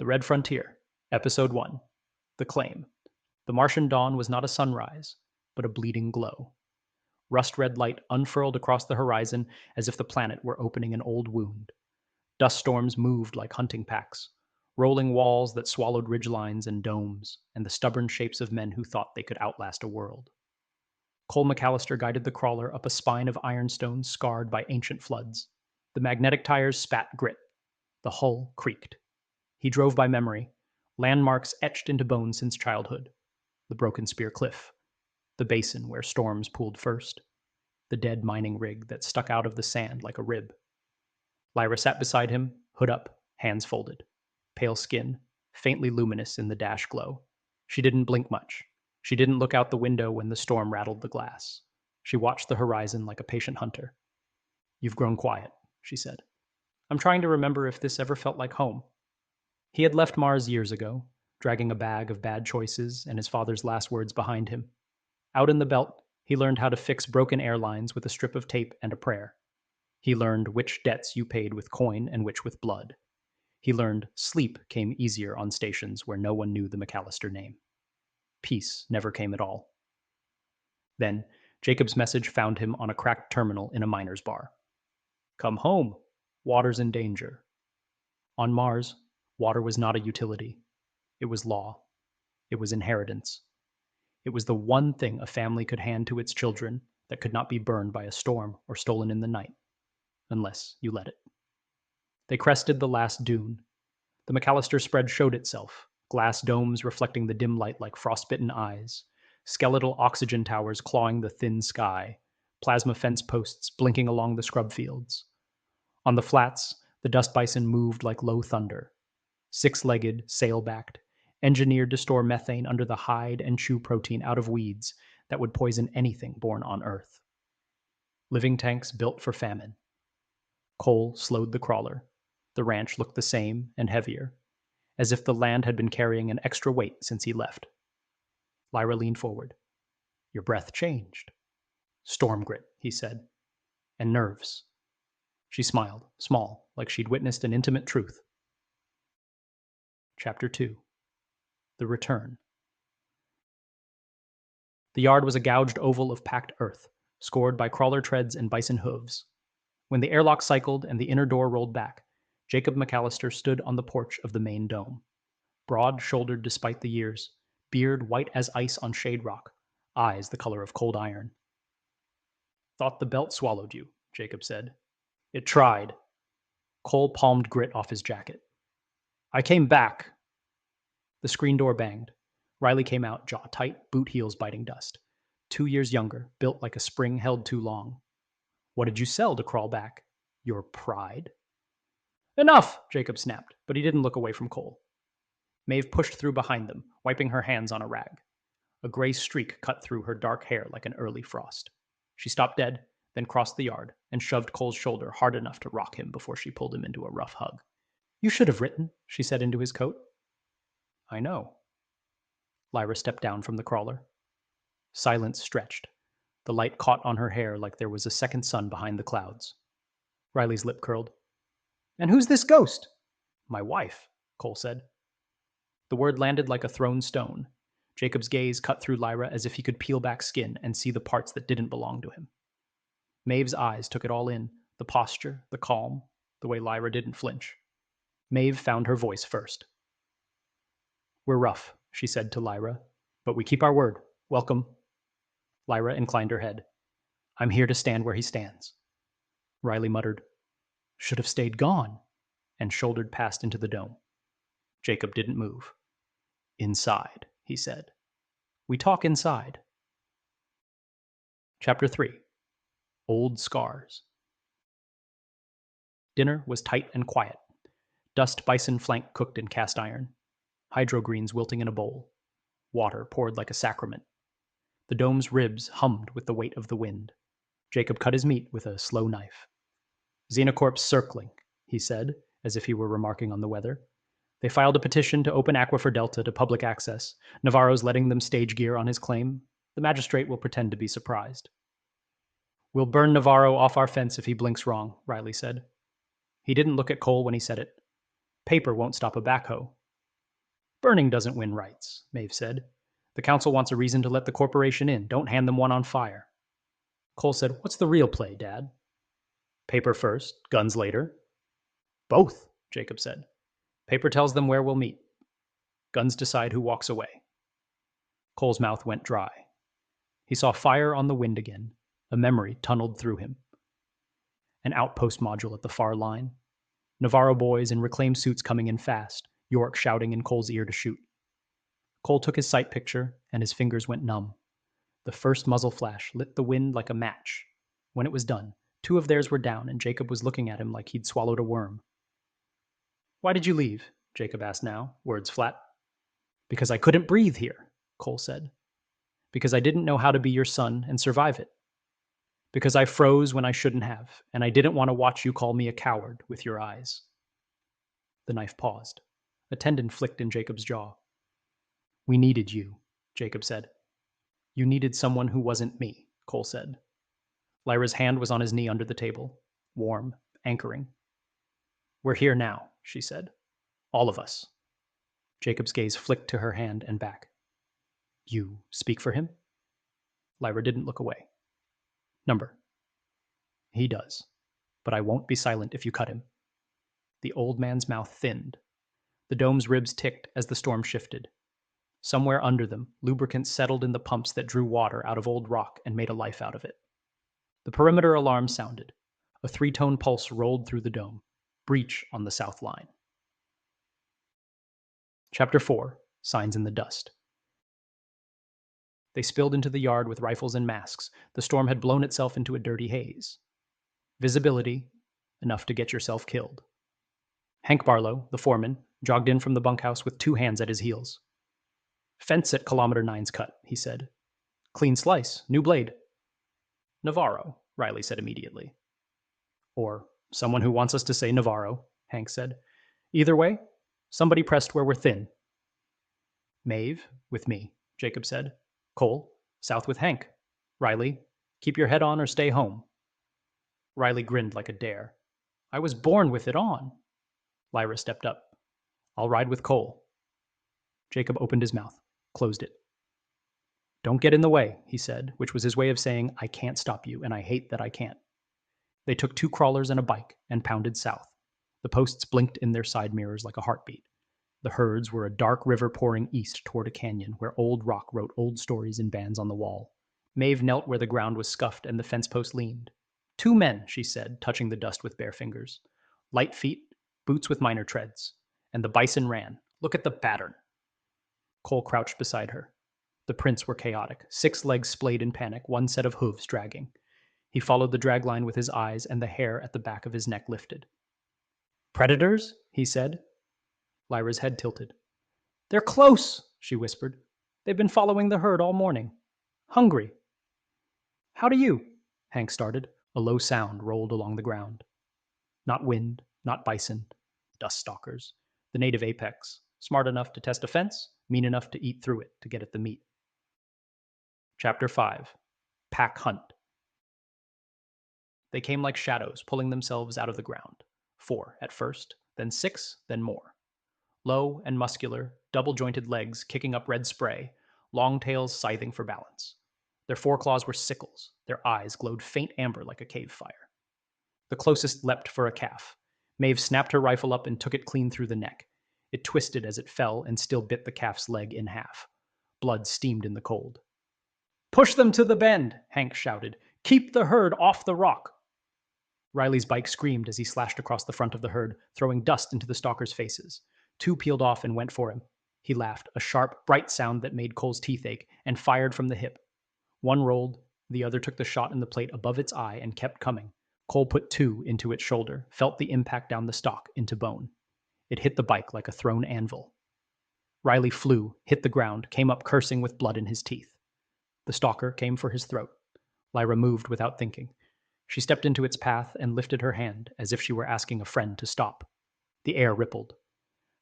The Red Frontier, Episode 1. The Claim. The Martian dawn was not a sunrise, but a bleeding glow. Rust-red light unfurled across the horizon as if the planet were opening an old wound. Dust storms moved like hunting packs, rolling walls that swallowed ridgelines and domes, and the stubborn shapes of men who thought they could outlast a world. Cole McCallister guided the crawler up a spine of ironstone scarred by ancient floods. The magnetic tires spat grit. The hull creaked. He drove by memory, landmarks etched into bone since childhood. The broken spear cliff, the basin where storms pooled first, the dead mining rig that stuck out of the sand like a rib. Lyra sat beside him, hood up, hands folded, pale skin, faintly luminous in the dash glow. She didn't blink much. She didn't look out the window when the storm rattled the glass. She watched the horizon like a patient hunter. "You've grown quiet," she said. "I'm trying to remember if this ever felt like home." He had left Mars years ago, dragging a bag of bad choices and his father's last words behind him. Out in the belt, he learned how to fix broken airlines with a strip of tape and a prayer. He learned which debts you paid with coin and which with blood. He learned sleep came easier on stations where no one knew the McCallister name. Peace never came at all. Then, Jacob's message found him on a cracked terminal in a miner's bar. "Come home. Water's in danger." On Mars, water was not a utility. It was law. It was inheritance. It was the one thing a family could hand to its children that could not be burned by a storm or stolen in the night, unless you let it. They crested the last dune. The McCallister spread showed itself, glass domes reflecting the dim light like frostbitten eyes, skeletal oxygen towers clawing the thin sky, plasma fence posts blinking along the scrub fields. On the flats, the dust bison moved like low thunder, six-legged, sail-backed, engineered to store methane under the hide and chew protein out of weeds that would poison anything born on Earth. Living tanks built for famine. Cole slowed the crawler. The ranch looked the same and heavier, as if the land had been carrying an extra weight since he left. Lyra leaned forward. "Your breath changed." "Storm grit," he said. "And nerves." She smiled, small, like she'd witnessed an intimate truth. Chapter 2. The Return. The yard was a gouged oval of packed earth, scored by crawler treads and bison hooves. When the airlock cycled and the inner door rolled back, Jacob McCallister stood on the porch of the main dome. Broad-shouldered despite the years, beard white as ice on shade rock, eyes the color of cold iron. "Thought the belt swallowed you," Jacob said. "It tried." Cole palmed grit off his jacket. "I came back." The screen door banged. Riley came out, jaw tight, boot heels biting dust. 2 years younger, built like a spring held too long. "What did you sell to crawl back? Your pride?" "Enough!" Jacob snapped, but he didn't look away from Cole. Maeve pushed through behind them, wiping her hands on a rag. A gray streak cut through her dark hair like an early frost. She stopped dead, then crossed the yard, and shoved Cole's shoulder hard enough to rock him before she pulled him into a rough hug. "You should have written," she said into his coat. "I know." Lyra stepped down from the crawler. Silence stretched. The light caught on her hair like there was a second sun behind the clouds. Riley's lip curled. "And who's this ghost?" "My wife," Cole said. The word landed like a thrown stone. Jacob's gaze cut through Lyra as if he could peel back skin and see the parts that didn't belong to him. Maeve's eyes took it all in, the posture, the calm, the way Lyra didn't flinch. Maeve found her voice first. "We're rough," she said to Lyra, "but we keep our word. Welcome." Lyra inclined her head. "I'm here to stand where he stands." Riley muttered, "Should have stayed gone," and shouldered past into the dome. Jacob didn't move. "Inside," he said. "We talk inside." Chapter 3. Old Scars. Dinner was tight and quiet. Dust bison flank cooked in cast iron. Hydro greens wilting in a bowl. Water poured like a sacrament. The dome's ribs hummed with the weight of the wind. Jacob cut his meat with a slow knife. "Xenocorps circling," he said, as if he were remarking on the weather. "They filed a petition to open Aquifer Delta to public access. Navarro's letting them stage gear on his claim. The magistrate will pretend to be surprised." "We'll burn Navarro off our fence if he blinks wrong," Riley said. He didn't look at Cole when he said it. "Paper won't stop a backhoe. Burning doesn't win rights, Maeve said. The council wants a reason to let the corporation in. Don't hand them one on fire. Cole said, What's the real play, Dad? Paper first, guns later. Both, Jacob said. Paper tells them where we'll meet. Guns decide who walks away. Cole's mouth went dry. He saw fire on the wind again. A memory tunneled through him. An outpost module at the far line. Navarro boys in reclaimed suits coming in fast, York shouting in Cole's ear to shoot. Cole took his sight picture, and his fingers went numb. The first muzzle flash lit the wind like a match. When it was done, 2 of theirs were down, and Jacob was looking at him like he'd swallowed a worm. Why did you leave? Jacob asked now, words flat. Because I couldn't breathe here, Cole said. Because I didn't know how to be your son and survive it. Because I froze when I shouldn't have, and I didn't want to watch you call me a coward with your eyes. The knife paused. A tendon flicked in Jacob's jaw. We needed you, Jacob said. You needed someone who wasn't me, Cole said. Lyra's hand was on his knee under the table, warm, anchoring. We're here now, she said. All of us. Jacob's gaze flicked to her hand and back. You speak for him? Lyra didn't look away. Number. He does, but I won't be silent if you cut him. The old man's mouth thinned. The dome's ribs ticked as the storm shifted. Somewhere under them, lubricant settled in the pumps that drew water out of old rock and made a life out of it. The perimeter alarm sounded. A 3-tone pulse rolled through the dome. Breach on the south line. Chapter 4, Signs in the Dust. They spilled into the yard with rifles and masks. The storm had blown itself into a dirty haze. Visibility, enough to get yourself killed. Hank Barlow, the foreman, jogged in from the bunkhouse with 2 hands at his heels. Fence at kilometer 9's cut, he said. Clean slice, new blade. Navarro, Riley said immediately. Or someone who wants us to say Navarro, Hank said. Either way, somebody pressed where we're thin. Maeve, with me, Jacob said. Cole, south with Hank. Riley, keep your head on or stay home. Riley grinned like a dare. I was born with it on. Lyra stepped up. I'll ride with Cole. Jacob opened his mouth, closed it. Don't get in the way, he said, which was his way of saying, I can't stop you, and I hate that I can't. They took 2 crawlers and a bike and pounded south. The posts blinked in their side mirrors like a heartbeat. The herds were a dark river pouring east toward a canyon where old rock wrote old stories in bands on the wall. Maeve knelt where the ground was scuffed and the fence post leaned. 2 men, she said, touching the dust with bare fingers. Light feet, boots with minor treads. And the bison ran. Look at the pattern. Cole crouched beside her. The prints were chaotic, 6 legs splayed in panic, 1 set of hooves dragging. He followed the drag line with his eyes, and the hair at the back of his neck lifted. Predators? He said. Lyra's head tilted. They're close, she whispered. They've been following the herd all morning. Hungry. How do you? Hank started. A low sound rolled along the ground. Not wind, not bison. Dust stalkers. The native apex. Smart enough to test a fence, mean enough to eat through it to get at the meat. Chapter 5. Pack Hunt. They came like shadows, pulling themselves out of the ground. 4 at first, then 6, then more. Low and muscular, double-jointed legs kicking up red spray, long tails scything for balance. Their foreclaws were sickles. Their eyes glowed faint amber like a cave fire. The closest leapt for a calf. Maeve snapped her rifle up and took it clean through the neck. It twisted as it fell and still bit the calf's leg in half. Blood steamed in the cold. Push them to the bend, Hank shouted. Keep the herd off the rock. Riley's bike screamed as he slashed across the front of the herd, throwing dust into the stalkers' faces. 2 peeled off and went for him. He laughed, a sharp, bright sound that made Cole's teeth ache, and fired from the hip. 1 rolled, the other took the shot in the plate above its eye and kept coming. Cole put 2 into its shoulder, felt the impact down the stock into bone. It hit the bike like a thrown anvil. Riley flew, hit the ground, came up cursing with blood in his teeth. The stalker came for his throat. Lyra moved without thinking. She stepped into its path and lifted her hand as if she were asking a friend to stop. The air rippled.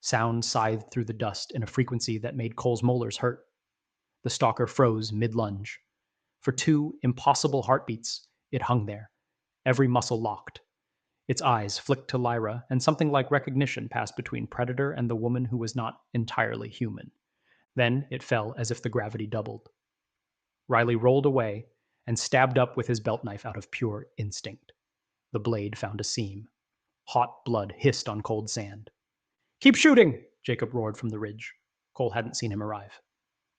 Sound scythed through the dust in a frequency that made Cole's molars hurt. The stalker froze mid-lunge. For 2 impossible heartbeats, it hung there, every muscle locked. Its eyes flicked to Lyra, and something like recognition passed between Predator and the woman who was not entirely human. Then it fell as if the gravity doubled. Riley rolled away and stabbed up with his belt knife out of pure instinct. The blade found a seam. Hot blood hissed on cold sand. "Keep shooting!" Jacob roared from the ridge. Cole hadn't seen him arrive.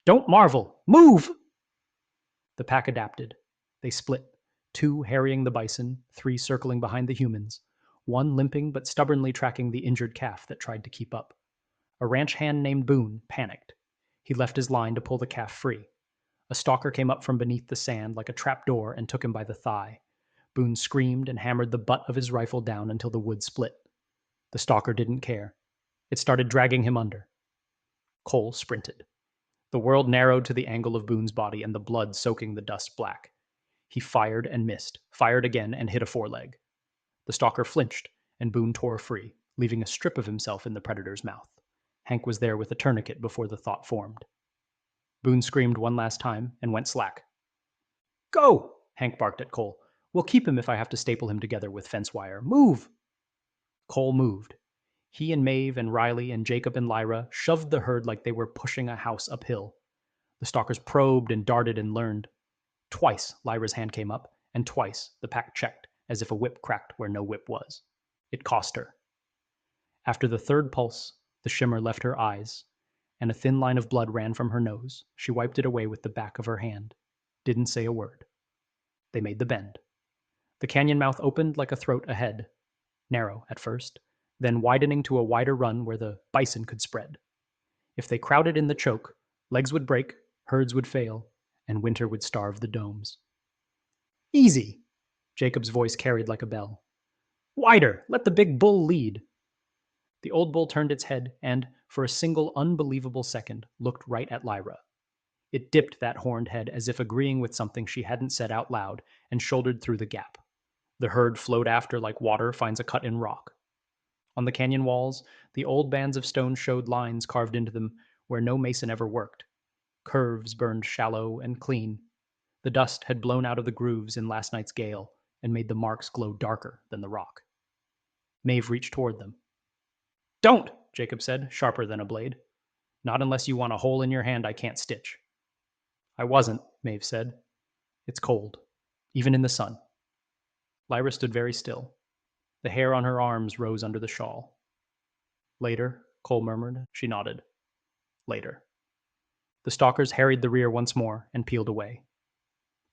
"Don't marvel! Move!" The pack adapted. They split, 2 harrying the bison, 3 circling behind the humans, 1 limping but stubbornly tracking the injured calf that tried to keep up. A ranch hand named Boone panicked. He left his line to pull the calf free. A stalker came up from beneath the sand like a trap door and took him by the thigh. Boone screamed and hammered the butt of his rifle down until the wood split. The stalker didn't care. It started dragging him under. Cole sprinted. The world narrowed to the angle of Boone's body and the blood soaking the dust black. He fired and missed, fired again and hit a foreleg. The stalker flinched, and Boone tore free, leaving a strip of himself in the predator's mouth. Hank was there with a tourniquet before the thought formed. Boone screamed one last time and went slack. "Go!" Hank barked at Cole. "We'll keep him if I have to staple him together with fence wire. Move!" Cole moved. He and Maeve and Riley and Jacob and Lyra shoved the herd like they were pushing a house uphill. The stalkers probed and darted and learned. Twice Lyra's hand came up, and twice the pack checked, as if a whip cracked where no whip was. It cost her. After the third pulse, the shimmer left her eyes, and a thin line of blood ran from her nose. She wiped it away with the back of her hand. Didn't say a word. They made the bend. The canyon mouth opened like a throat ahead, narrow at first, then widening to a wider run where the bison could spread. If they crowded in the choke, legs would break, herds would fail, and winter would starve the domes. "Easy!" Jacob's voice carried like a bell. "Wider! Let the big bull lead!" The old bull turned its head and, for a single unbelievable second, looked right at Lyra. It dipped that horned head as if agreeing with something she hadn't said out loud and shouldered through the gap. The herd flowed after like water finds a cut in rock. On the canyon walls, the old bands of stone showed lines carved into them where no mason ever worked. Curves burned shallow and clean. The dust had blown out of the grooves in last night's gale and made the marks glow darker than the rock. Maeve reached toward them. "Don't!" Jacob said, sharper than a blade. "Not unless you want a hole in your hand I can't stitch." "I wasn't," Maeve said. "It's cold, even in the sun." Lyra stood very still. The hair on her arms rose under the shawl. "Later," Cole murmured. She nodded. "Later." The stalkers harried the rear once more and peeled away.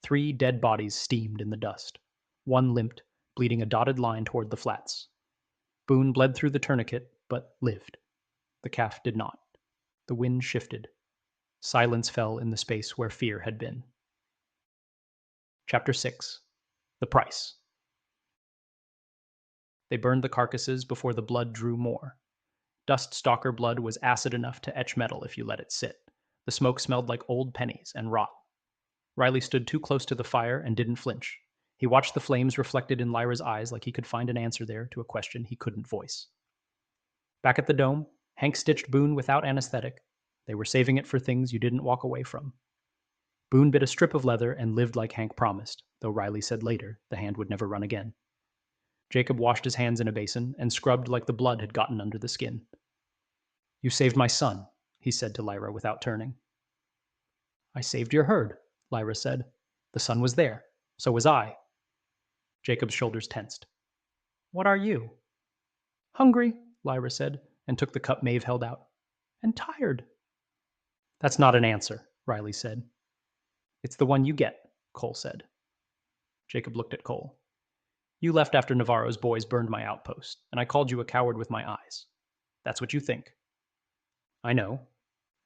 3 dead bodies steamed in the dust. 1 limped, bleeding a dotted line toward the flats. Boone bled through the tourniquet, but lived. The calf did not. The wind shifted. Silence fell in the space where fear had been. Chapter 6. The Price. They burned the carcasses before the blood drew more. Dust stalker blood was acid enough to etch metal if you let it sit. The smoke smelled like old pennies and rot. Riley stood too close to the fire and didn't flinch. He watched the flames reflected in Lyra's eyes like he could find an answer there to a question he couldn't voice. Back at the dome, Hank stitched Boone without anesthetic. They were saving it for things you didn't walk away from. Boone bit a strip of leather and lived like Hank promised, though Riley said later the hand would never run again. Jacob washed his hands in a basin and scrubbed like the blood had gotten under the skin. "You saved my son," he said to Lyra without turning. "I saved your herd," Lyra said. "The sun was there. So was I." Jacob's shoulders tensed. "What are you?" "Hungry," Lyra said, and took the cup Maeve held out. "And tired." "That's not an answer," Riley said. "It's the one you get," Cole said. Jacob looked at Cole. "You left after Navarro's boys burned my outpost, and I called you a coward with my eyes. That's what you think." "I know.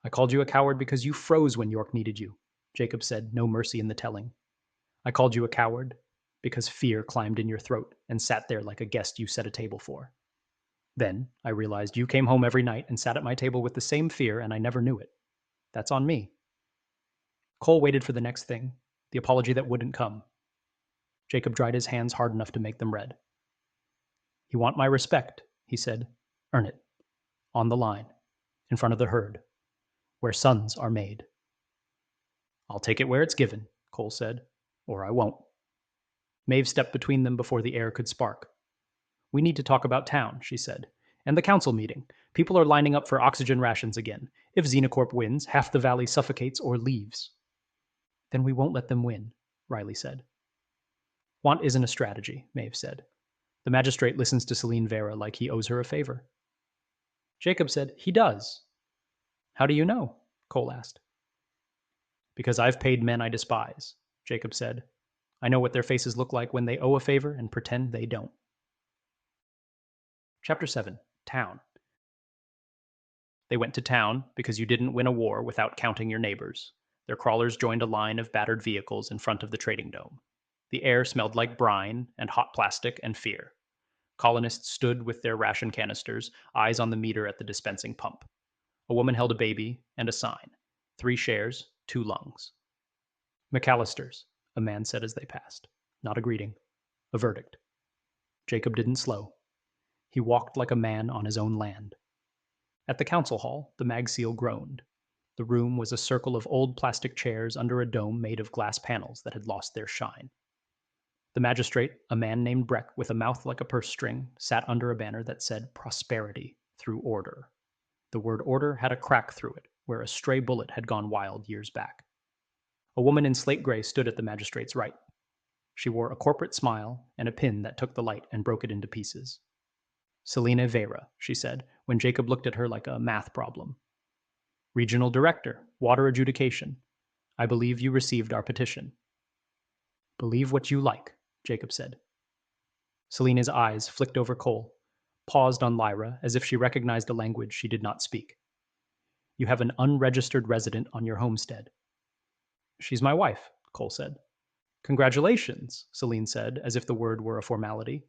I called you a coward because you froze when York needed you," Jacob said, no mercy in the telling. "I called you a coward because fear climbed in your throat and sat there like a guest you set a table for. Then I realized you came home every night and sat at my table with the same fear, and I never knew it. That's on me." Cole waited for the next thing, the apology that wouldn't come. Jacob dried his hands hard enough to make them red. "You want my respect," he said. "Earn it. On the line. In front of the herd. Where sons are made." "I'll take it where it's given," Cole said. "Or I won't." Maeve stepped between them before the air could spark. We need to talk about town, she said. And the council meeting. People are lining up for oxygen rations again. If Xenocorp wins, half the valley suffocates or leaves. Then we won't let them win, Riley said. Want isn't a strategy, Maeve said. The magistrate listens to Celine Vera like he owes her a favor. Jacob said, he does. How do you know? Cole asked. Because I've paid men I despise, Jacob said. I know what their faces look like when they owe a favor and pretend they don't. Chapter 7. Town. They went to town because you didn't win a war without counting your neighbors. Their crawlers joined a line of battered vehicles in front of the trading dome. The air smelled like brine and hot plastic and fear. Colonists stood with their ration canisters, eyes on the meter at the dispensing pump. A woman held a baby and a sign. 3 shares, 2 lungs. McCallister's, a man said as they passed. Not a greeting. A verdict. Jacob didn't slow. He walked like a man on his own land. At the council hall, the mag seal groaned. The room was a circle of old plastic chairs under a dome made of glass panels that had lost their shine. The magistrate, a man named Breck with a mouth like a purse string, sat under a banner that said prosperity through order. The word order had a crack through it, where a stray bullet had gone wild years back. A woman in slate gray stood at the magistrate's right. She wore a corporate smile and a pin that took the light and broke it into pieces. Selena Vera, she said, when Jacob looked at her like a math problem. Regional Director, Water Adjudication. I believe you received our petition. Believe what you like, Jacob said. Selena's eyes flicked over Cole, paused on Lyra as if she recognized a language she did not speak. You have an unregistered resident on your homestead. She's my wife, Cole said. Congratulations, Celine said, as if the word were a formality.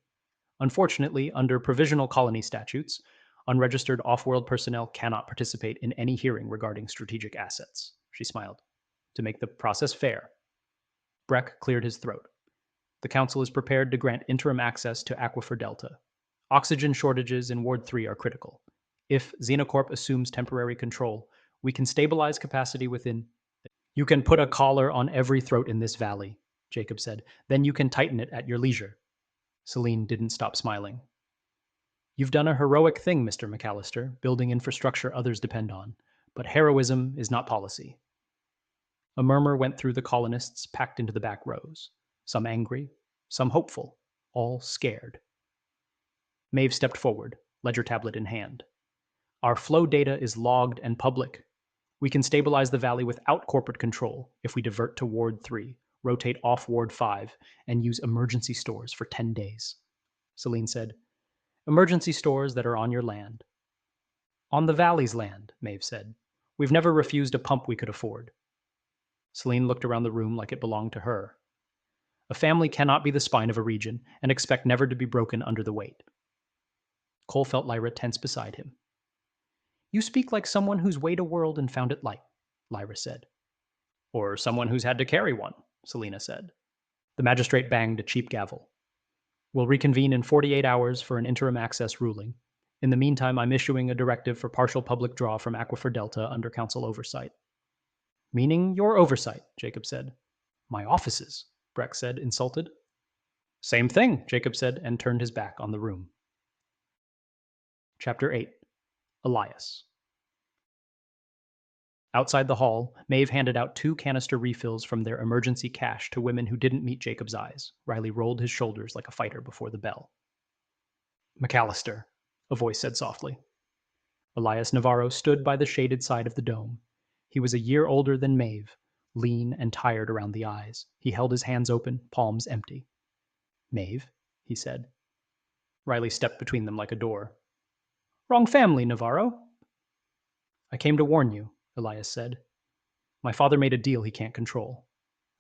Unfortunately, under provisional colony statutes, unregistered off-world personnel cannot participate in any hearing regarding strategic assets, she smiled, to make the process fair. Breck cleared his throat. The council is prepared to grant interim access to Aquifer Delta. Oxygen shortages in Ward 3 are critical. If Xenocorp assumes temporary control, we can stabilize capacity within... You can put a collar on every throat in this valley, Jacob said. Then you can tighten it at your leisure. Celine didn't stop smiling. You've done a heroic thing, Mr. McCallister, building infrastructure others depend on. But heroism is not policy. A murmur went through the colonists packed into the back rows. Some angry, some hopeful, all scared. Maeve stepped forward, ledger tablet in hand. Our flow data is logged and public. We can stabilize the valley without corporate control if we divert to Ward 3, rotate off Ward 5, and use emergency stores for 10 days. Celine said, emergency stores that are on your land. On the valley's land, Maeve said. We've never refused a pump we could afford. Celine looked around the room like it belonged to her. A family cannot be the spine of a region and expect never to be broken under the weight. Cole felt Lyra tense beside him. You speak like someone who's weighed a world and found it light, Lyra said. Or someone who's had to carry one, Selena said. The magistrate banged a cheap gavel. We'll reconvene in 48 hours for an interim access ruling. In the meantime, I'm issuing a directive for partial public draw from Aquifer Delta under council oversight. Meaning your oversight, Jacob said. My offices, Breck said, insulted. Same thing, Jacob said, and turned his back on the room. Chapter 8. Elias. Outside the hall, Maeve handed out 2 canister refills from their emergency cache to women who didn't meet Jacob's eyes. Riley rolled his shoulders like a fighter before the bell. McCallister, a voice said softly. Elias Navarro stood by the shaded side of the dome. He was a year older than Maeve, lean and tired around the eyes. He held his hands open, palms empty. Maeve, he said. Riley stepped between them like a door. Wrong family, Navarro. I came to warn you, Elias said. My father made a deal he can't control.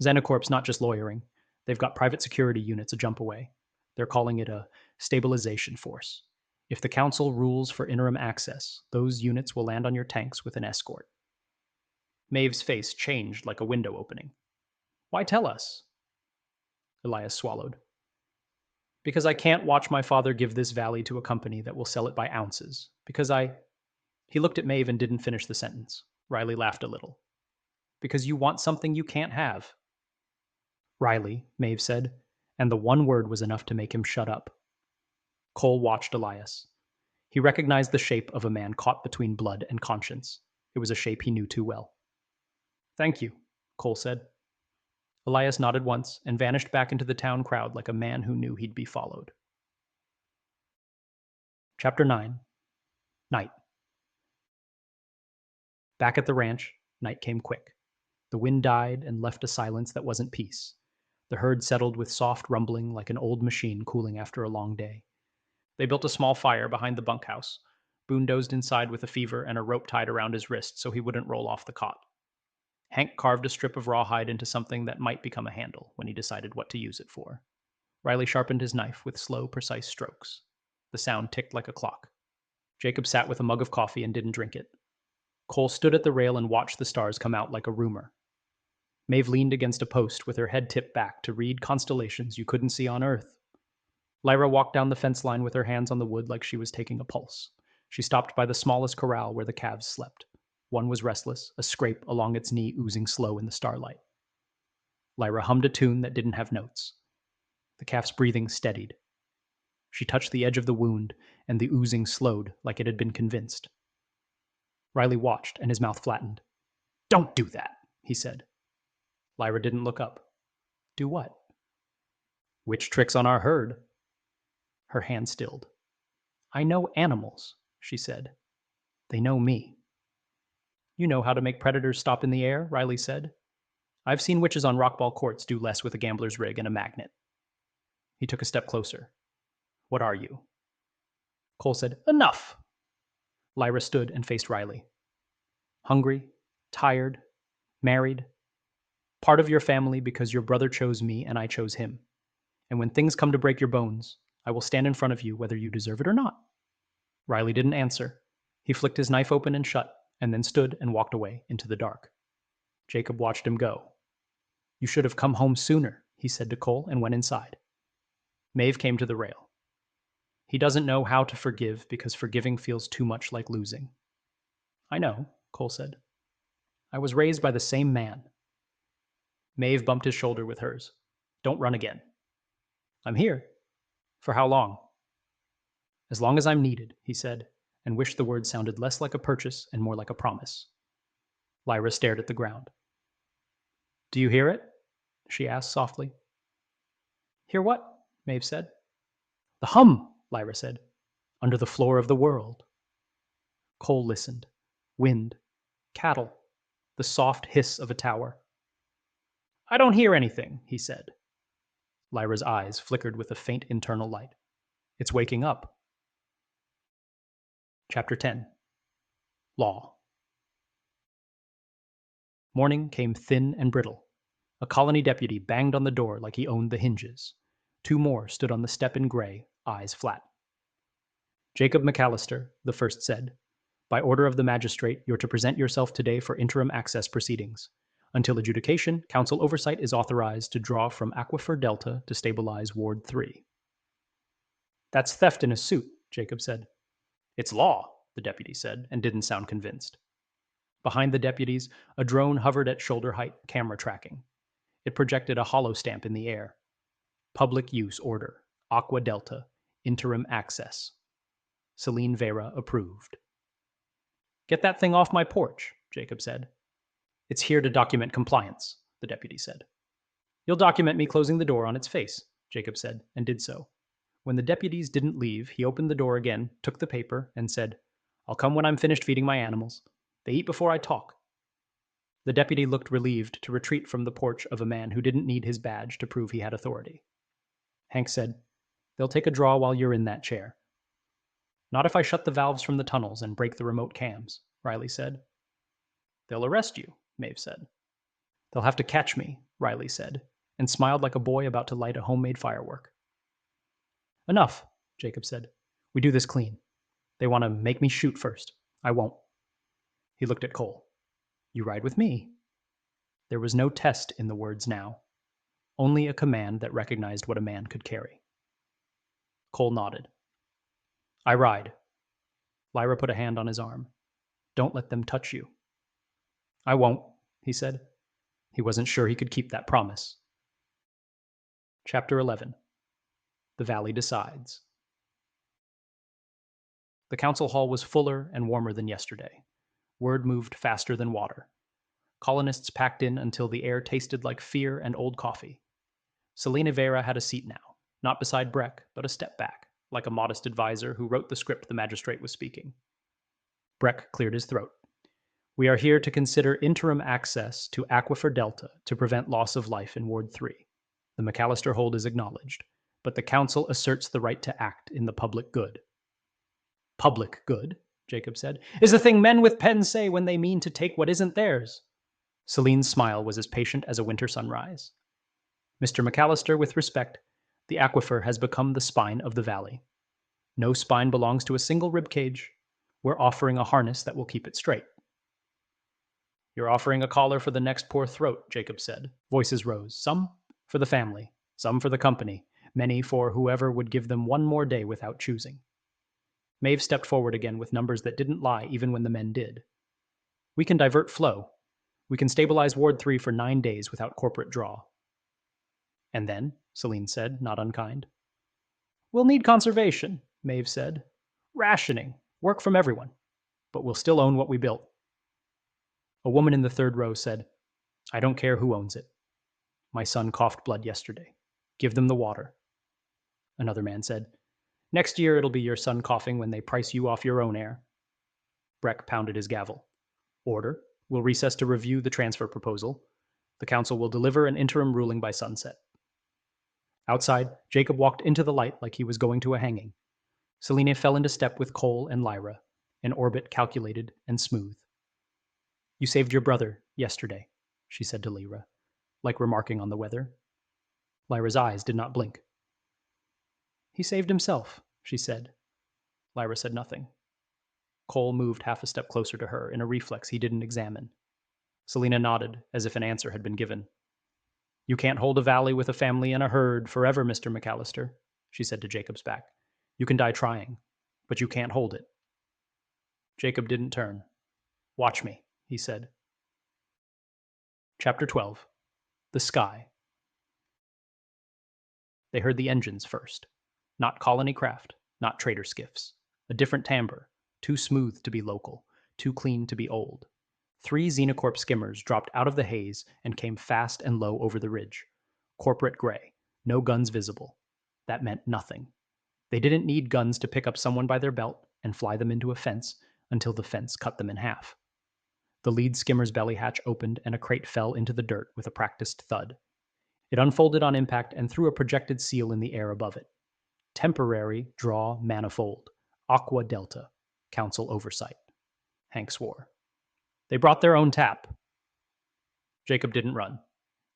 Xenocorp's not just lawyering. They've got private security units a jump away. They're calling it a stabilization force. If the council rules for interim access, those units will land on your tanks with an escort. Maeve's face changed like a window opening. Why tell us? Elias swallowed. Because I can't watch my father give this valley to a company that will sell it by ounces. Because He looked at Maeve and didn't finish the sentence. Riley laughed a little. Because you want something you can't have. Riley, Maeve said, and the one word was enough to make him shut up. Cole watched Elias. He recognized the shape of a man caught between blood and conscience. It was a shape he knew too well. "Thank you," Cole said. Elias nodded once and vanished back into the town crowd like a man who knew he'd be followed. Chapter 9. Night. Back at the ranch, night came quick. The wind died and left a silence that wasn't peace. The herd settled with soft rumbling like an old machine cooling after a long day. They built a small fire behind the bunkhouse. Boone dozed inside with a fever and a rope tied around his wrist so he wouldn't roll off the cot. Hank carved a strip of rawhide into something that might become a handle when he decided what to use it for. Riley sharpened his knife with slow, precise strokes. The sound ticked like a clock. Jacob sat with a mug of coffee and didn't drink it. Cole stood at the rail and watched the stars come out like a rumor. Maeve leaned against a post with her head tipped back to read constellations you couldn't see on Earth. Lyra walked down the fence line with her hands on the wood like she was taking a pulse. She stopped by the smallest corral where the calves slept. One was restless, a scrape along its knee oozing slow in the starlight. Lyra hummed a tune that didn't have notes. The calf's breathing steadied. She touched the edge of the wound, and the oozing slowed like it had been convinced. Riley watched, and his mouth flattened. "Don't do that," he said. Lyra didn't look up. "Do what?" "Witch tricks on our herd." Her hand stilled. "I know animals," she said. "They know me." "You know how to make predators stop in the air," Riley said. "I've seen witches on rockball courts do less with a gambler's rig and a magnet." He took a step closer. "What are you?" Cole said, "Enough!" Lyra stood and faced Riley. "Hungry, tired, married. Part of your family because your brother chose me and I chose him. And when things come to break your bones, I will stand in front of you whether you deserve it or not." Riley didn't answer. He flicked his knife open and shut, and then stood and walked away into the dark. Jacob watched him go. "You should have come home sooner," he said to Cole and went inside. Maeve came to the rail. "He doesn't know how to forgive because forgiving feels too much like losing." "I know," Cole said. "I was raised by the same man." Maeve bumped his shoulder with hers. "Don't run again." "I'm here." "For how long?" "As long as I'm needed," he said, and wished the words sounded less like a purchase and more like a promise. Lyra stared at the ground. "Do you hear it?" she asked softly. "Hear what?" Maeve said. "The hum," Lyra said. "Under the floor of the world." Cole listened. Wind. Cattle. The soft hiss of a tower. "I don't hear anything," he said. Lyra's eyes flickered with a faint internal light. "It's waking up." Chapter 10. Law. Morning came thin and brittle. A colony deputy banged on the door like he owned the hinges. Two more stood on the step in gray, eyes flat. "Jacob McCallister," the first said. "By order of the magistrate, you're to present yourself today for interim access proceedings. Until adjudication, council oversight is authorized to draw from Aquifer Delta to stabilize Ward 3. "That's theft in a suit," Jacob said. "It's law," the deputy said, and didn't sound convinced. Behind the deputies, a drone hovered at shoulder height, camera tracking. It projected a hollow stamp in the air. "Public use order. Aqua Delta. Interim access. Celine Vera approved." "Get that thing off my porch," Jacob said. "It's here to document compliance," the deputy said. "You'll document me closing the door on its face," Jacob said, and did so. When the deputies didn't leave, he opened the door again, took the paper, and said, "I'll come when I'm finished feeding my animals. They eat before I talk." The deputy looked relieved to retreat from the porch of a man who didn't need his badge to prove he had authority. Hank said, "They'll take a draw while you're in that chair." "Not if I shut the valves from the tunnels and break the remote cams," Riley said. "They'll arrest you," Maeve said. "They'll have to catch me," Riley said, and smiled like a boy about to light a homemade firework. "Enough," Jacob said. "We do this clean. They want to make me shoot first. I won't." He looked at Cole. "You ride with me." There was no test in the words now. Only a command that recognized what a man could carry. Cole nodded. "I ride." Lyra put a hand on his arm. "Don't let them touch you." "I won't," he said. He wasn't sure he could keep that promise. Chapter 11. The Valley Decides. The council hall was fuller and warmer than yesterday. Word moved faster than water. Colonists packed in until the air tasted like fear and old coffee. Selena Vera had a seat now, not beside Breck, but a step back, like a modest advisor who wrote the script the magistrate was speaking. Breck cleared his throat. We are here to consider interim access to Aquifer Delta to prevent loss of life in Ward 3. The McCallister hold is acknowledged, but the council asserts the right to act in the public good. Public good, Jacob said, is the thing men with pens say when they mean to take what isn't theirs. Celine's smile was as patient as a winter sunrise. Mr. McCallister, with respect, the aquifer has become the spine of the valley. No spine belongs to a single rib cage. We're offering a harness that will keep it straight. You're offering a collar for the next poor throat, Jacob said. Voices rose, some for the family, some for the company, many for whoever would give them one more day without choosing. Maeve stepped forward again with numbers that didn't lie even when the men did. We can divert flow. We can stabilize Ward 3 for 9 days without corporate draw. And then, Celine said, not unkind. We'll need conservation, Maeve said. Rationing, work from everyone. But we'll still own what we built. A woman in the third row said, I don't care who owns it. My son coughed blood yesterday. Give them the water. Another man said, next year it'll be your son coughing when they price you off your own air. Breck pounded his gavel. Order. We'll recess to review the transfer proposal. The council will deliver an interim ruling by sunset. Outside, Jacob walked into the light like he was going to a hanging. Selena fell into step with Cole and Lyra, an orbit calculated and smooth. You saved your brother yesterday, she said to Lyra, like remarking on the weather. Lyra's eyes did not blink. He saved himself, she said. Lyra said nothing. Cole moved half a step closer to her in a reflex he didn't examine. Selena nodded, as if an answer had been given. You can't hold a valley with a family and a herd forever, Mr. McCallister, she said to Jacob's back. You can die trying, but you can't hold it. Jacob didn't turn. Watch me, he said. Chapter 12. The Sky. They heard the engines first. Not colony craft, not trader skiffs. A different timbre, too smooth to be local, too clean to be old. 3 Xenocorp skimmers dropped out of the haze and came fast and low over the ridge. Corporate gray, no guns visible. That meant nothing. They didn't need guns to pick up someone by their belt and fly them into a fence until the fence cut them in half. The lead skimmer's belly hatch opened and a crate fell into the dirt with a practiced thud. It unfolded on impact and threw a projected seal in the air above it. Temporary draw manifold. Aqua Delta. Council oversight. Hank swore. They brought their own tap. Jacob didn't run.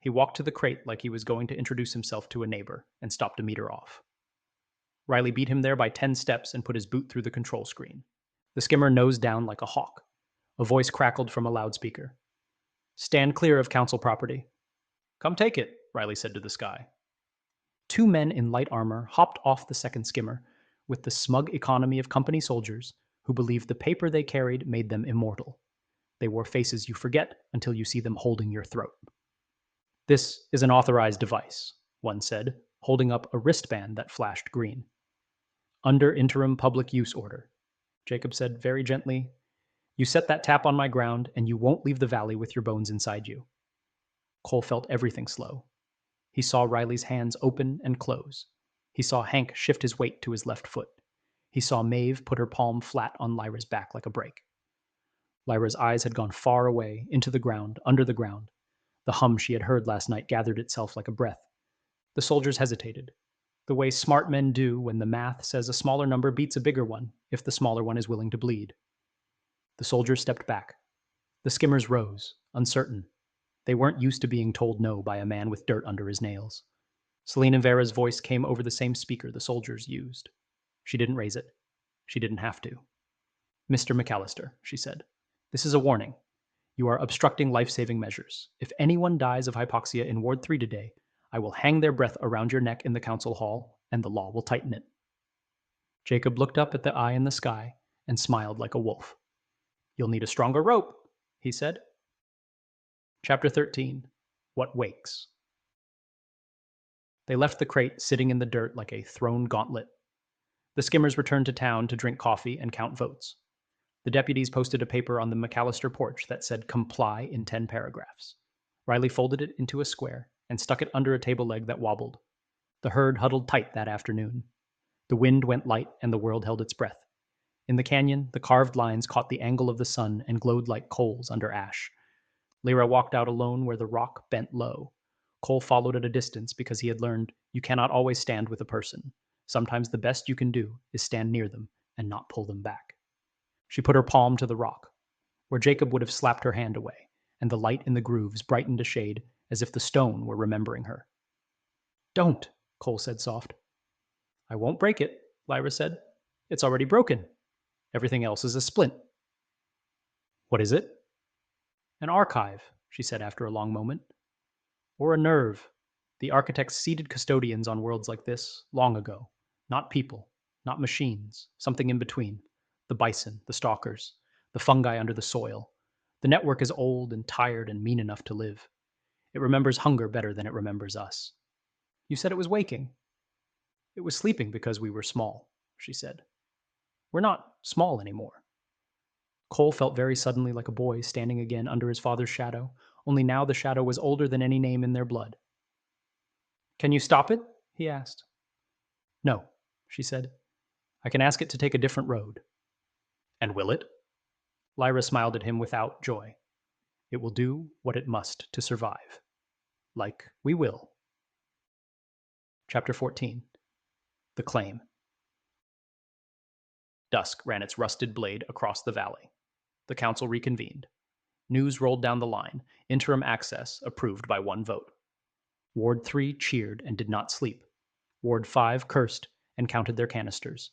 He walked to the crate like he was going to introduce himself to a neighbor and stopped a meter off. Riley beat him there by 10 steps and put his boot through the control screen. The skimmer nosed down like a hawk. A voice crackled from a loudspeaker. Stand clear of council property. Come take it, Riley said to the sky. 2 men in light armor hopped off the second skimmer with the smug economy of company soldiers who believed the paper they carried made them immortal. They wore faces you forget until you see them holding your throat. This is an authorized device, one said, holding up a wristband that flashed green. Under interim public use order, Jacob said very gently, you set that tap on my ground and you won't leave the valley with your bones inside you. Cole felt everything slow. He saw Riley's hands open and close. He saw Hank shift his weight to his left foot. He saw Maeve put her palm flat on Lyra's back like a brake. Lyra's eyes had gone far away, into the ground, under the ground. The hum she had heard last night gathered itself like a breath. The soldiers hesitated, the way smart men do when the math says a smaller number beats a bigger one, if the smaller one is willing to bleed. The soldiers stepped back. The skimmers rose, uncertain. They weren't used to being told no by a man with dirt under his nails. Selena Vera's voice came over the same speaker the soldiers used. She didn't raise it. She didn't have to. Mr. McCallister, she said, this is a warning. You are obstructing life-saving measures. If anyone dies of hypoxia in Ward 3 today, I will hang their breath around your neck in the council hall, and the law will tighten it. Jacob looked up at the eye in the sky and smiled like a wolf. You'll need a stronger rope, he said. Chapter 13. What Wakes. They left the crate sitting in the dirt like a thrown gauntlet. The skimmers returned to town to drink coffee and count votes. The deputies posted a paper on the McCallister porch that said comply in 10 paragraphs. Riley folded it into a square and stuck it under a table leg that wobbled. The herd huddled tight that afternoon. The wind went light and the world held its breath. In the canyon, the carved lines caught the angle of the sun and glowed like coals under ash. Lyra walked out alone where the rock bent low. Cole followed at a distance because he had learned you cannot always stand with a person. Sometimes the best you can do is stand near them and not pull them back. She put her palm to the rock, where Jacob would have slapped her hand away, and the light in the grooves brightened a shade as if the stone were remembering her. Don't, Cole said soft. I won't break it, Lyra said. It's already broken. Everything else is a splint. What is it? An archive, she said after a long moment. Or a nerve. The architects seated custodians on worlds like this long ago. Not people, not machines, something in between. The bison, the stalkers, the fungi under the soil. The network is old and tired and mean enough to live. It remembers hunger better than it remembers us. You said it was waking. It was sleeping because we were small, she said. We're not small anymore. Cole felt very suddenly like a boy standing again under his father's shadow, only now the shadow was older than any name in their blood. Can you stop it? He asked. No, she said. I can ask it to take a different road. And will it? Lyra smiled at him without joy. It will do what it must to survive. Like we will. Chapter 14. The Claim. Dusk ran its rusted blade across the valley. The council reconvened. News rolled down the line. Interim access approved by one vote. Ward 3 cheered and did not sleep. Ward 5 cursed and counted their canisters.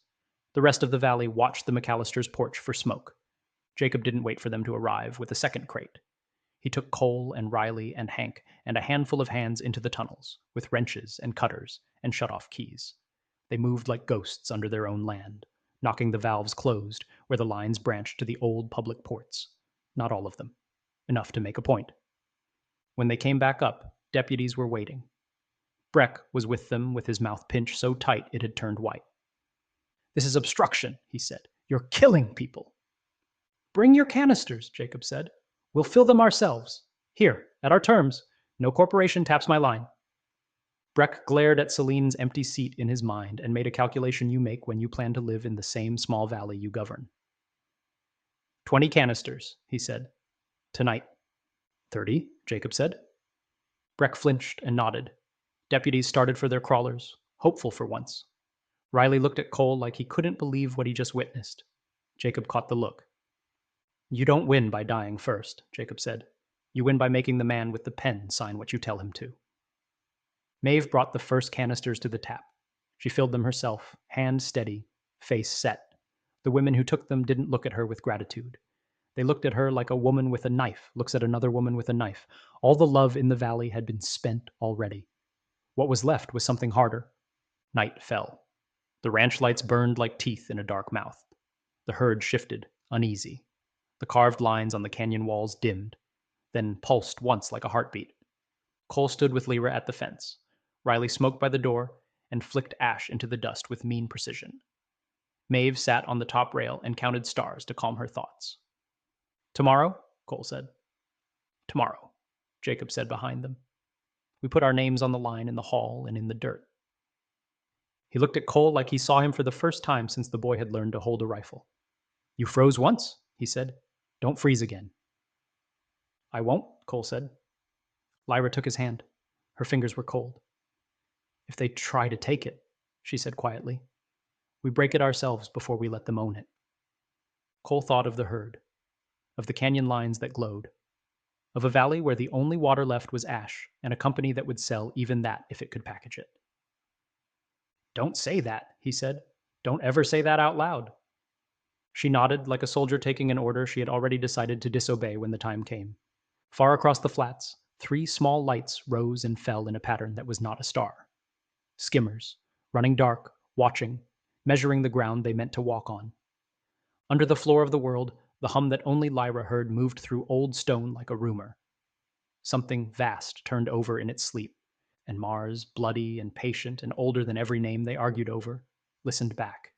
The rest of the valley watched the McCallister's porch for smoke. Jacob didn't wait for them to arrive with a second crate. He took Cole and Riley and Hank and a handful of hands into the tunnels, with wrenches and cutters and shut-off keys. They moved like ghosts under their own land, knocking the valves closed where the lines branched to the old public ports. Not all of them. Enough to make a point. When they came back up, deputies were waiting. Breck was with them with his mouth pinched so tight it had turned white. This is obstruction, he said. You're killing people. Bring your canisters, Jacob said. We'll fill them ourselves. Here, at our terms. No corporation taps my line. Breck glared at Celine's empty seat in his mind and made a calculation you make when you plan to live in the same small valley you govern. 20 canisters, he said. Tonight. 30, Jacob said. Breck flinched and nodded. Deputies started for their crawlers, hopeful for once. Riley looked at Cole like he couldn't believe what he just witnessed. Jacob caught the look. You don't win by dying first, Jacob said. You win by making the man with the pen sign what you tell him to. Maeve brought the first canisters to the tap. She filled them herself, hand steady, face set. The women who took them didn't look at her with gratitude. They looked at her like a woman with a knife looks at another woman with a knife. All the love in the valley had been spent already. What was left was something harder. Night fell. The ranch lights burned like teeth in a dark mouth. The herd shifted, uneasy. The carved lines on the canyon walls dimmed, then pulsed once like a heartbeat. Cole stood with Lyra at the fence. Riley smoked by the door and flicked ash into the dust with mean precision. Maeve sat on the top rail and counted stars to calm her thoughts. Tomorrow, Cole said. Tomorrow, Jacob said behind them. We put our names on the line in the hall and in the dirt. He looked at Cole like he saw him for the first time since the boy had learned to hold a rifle. You froze once, he said. Don't freeze again. I won't, Cole said. Lyra took his hand. Her fingers were cold. If they try to take it, she said quietly, we break it ourselves before we let them own it. Cole thought of the herd, of the canyon lines that glowed, of a valley where the only water left was ash and a company that would sell even that if it could package it. Don't say that, he said. Don't ever say that out loud. She nodded like a soldier taking an order she had already decided to disobey when the time came. Far across the flats, 3 small lights rose and fell in a pattern that was not a star. Skimmers, running dark, watching, measuring the ground they meant to walk on. Under the floor of the world, the hum that only Lyra heard moved through old stone like a rumor. Something vast turned over in its sleep, and Mars, bloody and patient and older than every name they argued over, listened back.